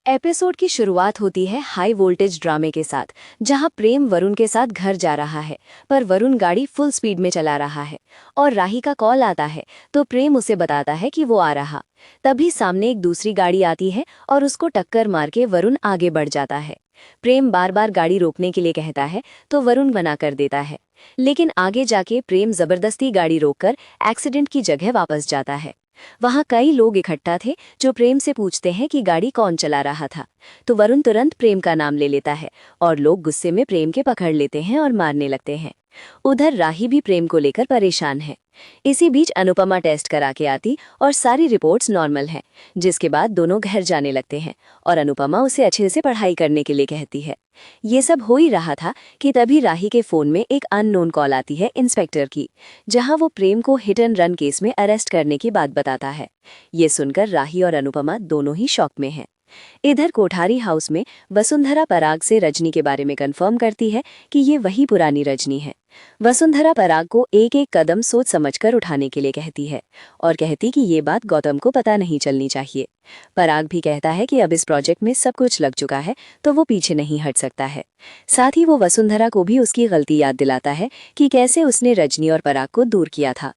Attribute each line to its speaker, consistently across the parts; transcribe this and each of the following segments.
Speaker 1: Episode की शुरुआत होती है हाई वोल्टेज ड्रामे के साथ, जहां प्रेम वरुण के साथ घर जा रहा है। पर वरुण गाड़ी फुल स्पीड में चला रहा है और राही का कॉल आता है तो प्रेम उसे बताता है कि वो आ रहा। तभी सामने एक दूसरी गाड़ी आती है और उसको टक्कर मार के वरुण आगे बढ़ जाता है। प्रेम बार बार गाड़ी रोकने के लिए कहता है तो वरुण मना कर देता है, लेकिन आगे जाके प्रेम जबरदस्ती गाड़ी रोककर एक्सीडेंट की जगह वापस जाता है। वहां कई लोग इकट्ठा थे जो प्रेम से पूछते हैं कि गाड़ी कौन चला रहा था। तो वरुण तुरंत प्रेम का नाम ले लेता है और लोग गुस्से में प्रेम के पकड़ लेते हैं और मारने लगते हैं। उधर राही भी प्रेम को लेकर परेशान है। इसी बीच अनुपमा टेस्ट करा के आती और सारी रिपोर्ट्स नॉर्मल हैं, जिसके बाद दोनों घर जाने लगते हैं और अनुपमा उसे अच्छे से पढ़ाई करने के लिए कहती है। ये सब हो ही रहा था कि तभी राही के फोन में एक अननोन कॉल आती है इंस्पेक्टर की, जहां वो प्रेम को हिट एंड रन केस में अरेस्ट करने की बात बताता है। ये सुनकर राही और अनुपमा दोनों ही शॉक में हैं। इधर कोठारी हाउस में वसुंधरा पराग से रजनी के बारे में कंफर्म करती है कि ये वही पुरानी रजनी है। वसुंधरा पराग को एक एक कदम सोच समझकर उठाने के लिए कहती है और कहती कि ये बात गौतम को पता नहीं चलनी चाहिए। पराग भी कहता है कि अब इस प्रोजेक्ट में सब कुछ लग चुका है तो वो पीछे नहीं हट सकता है। साथ ही वो वसुंधरा को भी उसकी गलती याद दिलाता है कि कैसे उसने रजनी और पराग को दूर किया था।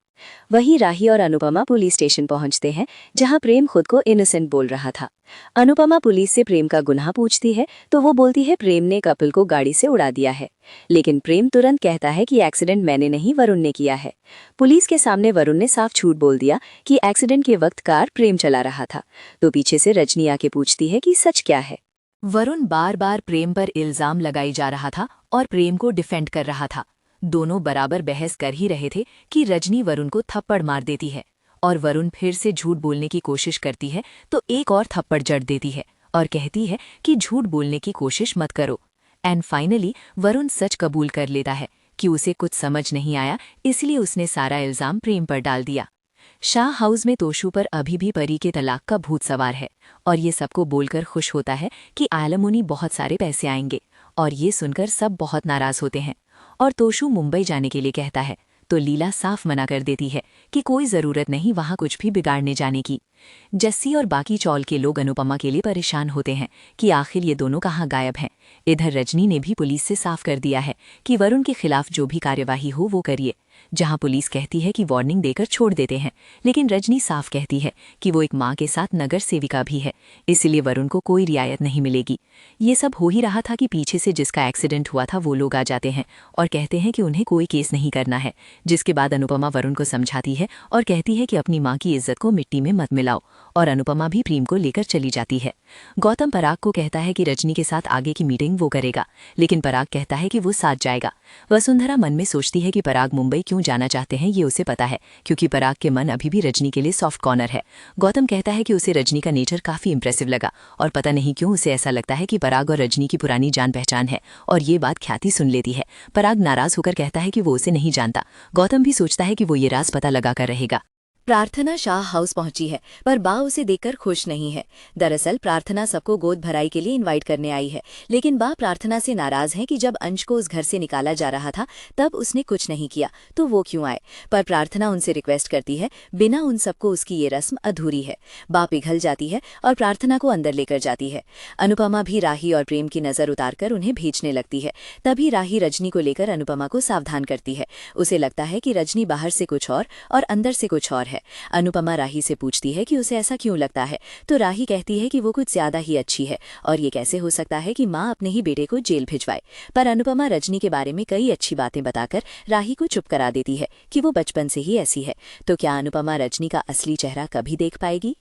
Speaker 1: वहीं राही और अनुपमा पुलिस स्टेशन पहुंचते हैं, जहां प्रेम खुद को इनोसेंट बोल रहा था। अनुपमा पुलिस से प्रेम का गुनाह पूछती है तो वो बोलती है प्रेम ने कपिल को गाड़ी से उड़ा दिया है, लेकिन प्रेम तुरंत कहता है कि एक्सीडेंट मैंने नहीं वरुण ने किया है। पुलिस के सामने वरुण ने साफ झूठ बोल दिया कि एक्सीडेंट के वक्त कार प्रेम चला रहा था। तो पीछे से रजनी आके पूछती है कि सच क्या है।
Speaker 2: वरुण बार बार प्रेम पर इल्जाम लगाई जा रहा था और प्रेम को डिफेंड कर रहा था। दोनों बराबर बहस कर ही रहे थे कि रजनी वरुण को थप्पड़ मार देती है और वरुण फिर से झूठ बोलने की कोशिश करती है तो एक और थप्पड़ जड़ देती है और कहती है कि झूठ बोलने की कोशिश मत करो। एंड फाइनली वरुण सच कबूल कर लेता है कि उसे कुछ समझ नहीं आया, इसलिए उसने सारा इल्जाम प्रेम पर डाल दिया। शाह हाउस में तोशु पर अभी भी परी के तलाक का भूत सवार है और ये सबको बोलकर खुश होता है कि एलिमनी बहुत सारे पैसे आएंगे, और ये सुनकर सब बहुत नाराज होते हैं और तोशु मुंबई जाने के लिए कहता है तो लीला साफ मना कर देती है कि कोई ज़रूरत नहीं वहाँ कुछ भी बिगाड़ने जाने की। जस्सी और बाकी चौल के लोग अनुपमा के लिए परेशान होते हैं कि आखिर ये दोनों कहाँ गायब हैं। इधर रजनी ने भी पुलिस से साफ कर दिया है कि वरुण के खिलाफ जो भी कार्यवाही हो वो करिए। जहां पुलिस कहती है कि वार्निंग देकर छोड़ देते हैं, लेकिन रजनी साफ कहती है कि वो एक मां के साथ नगर सेविका भी है, इसलिए वरुण को कोई रियायत नहीं मिलेगी। ये सब हो ही रहा था कि पीछे से जिसका एक्सीडेंट हुआ था वो लोग आ जाते हैं और कहते हैं कि उन्हें कोई केस नहीं करना है, जिसके बाद अनुपमा वरुण को समझाती है और कहती है कि अपनी माँ की इज्जत को मिट्टी में मत मिलाओ, और अनुपमा भी प्रेम को लेकर चली जाती है। गौतम पराग को कहता है कि रजनी के साथ आगे की मीटिंग वो करेगा, लेकिन पराग कहता है कि वो साथ जाएगा। वसुंधरा मन में सोचती है कि पराग मुंबई क्यों जाना चाहते हैं ये उसे पता है, क्योंकि पराग के मन अभी भी रजनी के लिए सॉफ्ट कॉर्नर है। गौतम कहता है कि उसे रजनी का नेचर काफी इंप्रेसिव लगा और पता नहीं क्यों उसे ऐसा लगता है कि पराग और रजनी की पुरानी जान पहचान है, और ये बात ख्याति सुन लेती है। पराग नाराज होकर कहता है कि वो उसे नहीं जानता। गौतम भी सोचता है कि वो ये राज पता लगा कर रहेगा।
Speaker 1: प्रार्थना शाह हाउस पहुंची है, पर बा उसे देखकर खुश नहीं है। दरअसल प्रार्थना सबको गोद भराई के लिए इनवाइट करने आई है, लेकिन बा प्रार्थना से नाराज है कि जब अंश को उस घर से निकाला जा रहा था तब उसने कुछ नहीं किया तो वो क्यों आए। पर प्रार्थना उनसे रिक्वेस्ट करती है, बिना उन सबको उसकी ये रस्म अधूरी है। बा पिघल जाती है और प्रार्थना को अंदर लेकर जाती है। अनुपमा भी राही और प्रेम की नजर उतारकर उन्हें भेजने लगती है। तभी राही रजनी को लेकर अनुपमा को सावधान करती है। उसे लगता है कि रजनी बाहर से कुछ और अंदर से कुछ और है। अनुपमा राही से पूछती है कि उसे ऐसा क्यों लगता है, तो राही कहती है कि वो कुछ ज्यादा ही अच्छी है और ये कैसे हो सकता है कि माँ अपने ही बेटे को जेल भिजवाए। पर अनुपमा रजनी के बारे में कई अच्छी बातें बताकर राही को चुप करा देती है कि वो बचपन से ही ऐसी है। तो क्या अनुपमा रजनी का असली चेहरा कभी देख पाएगी?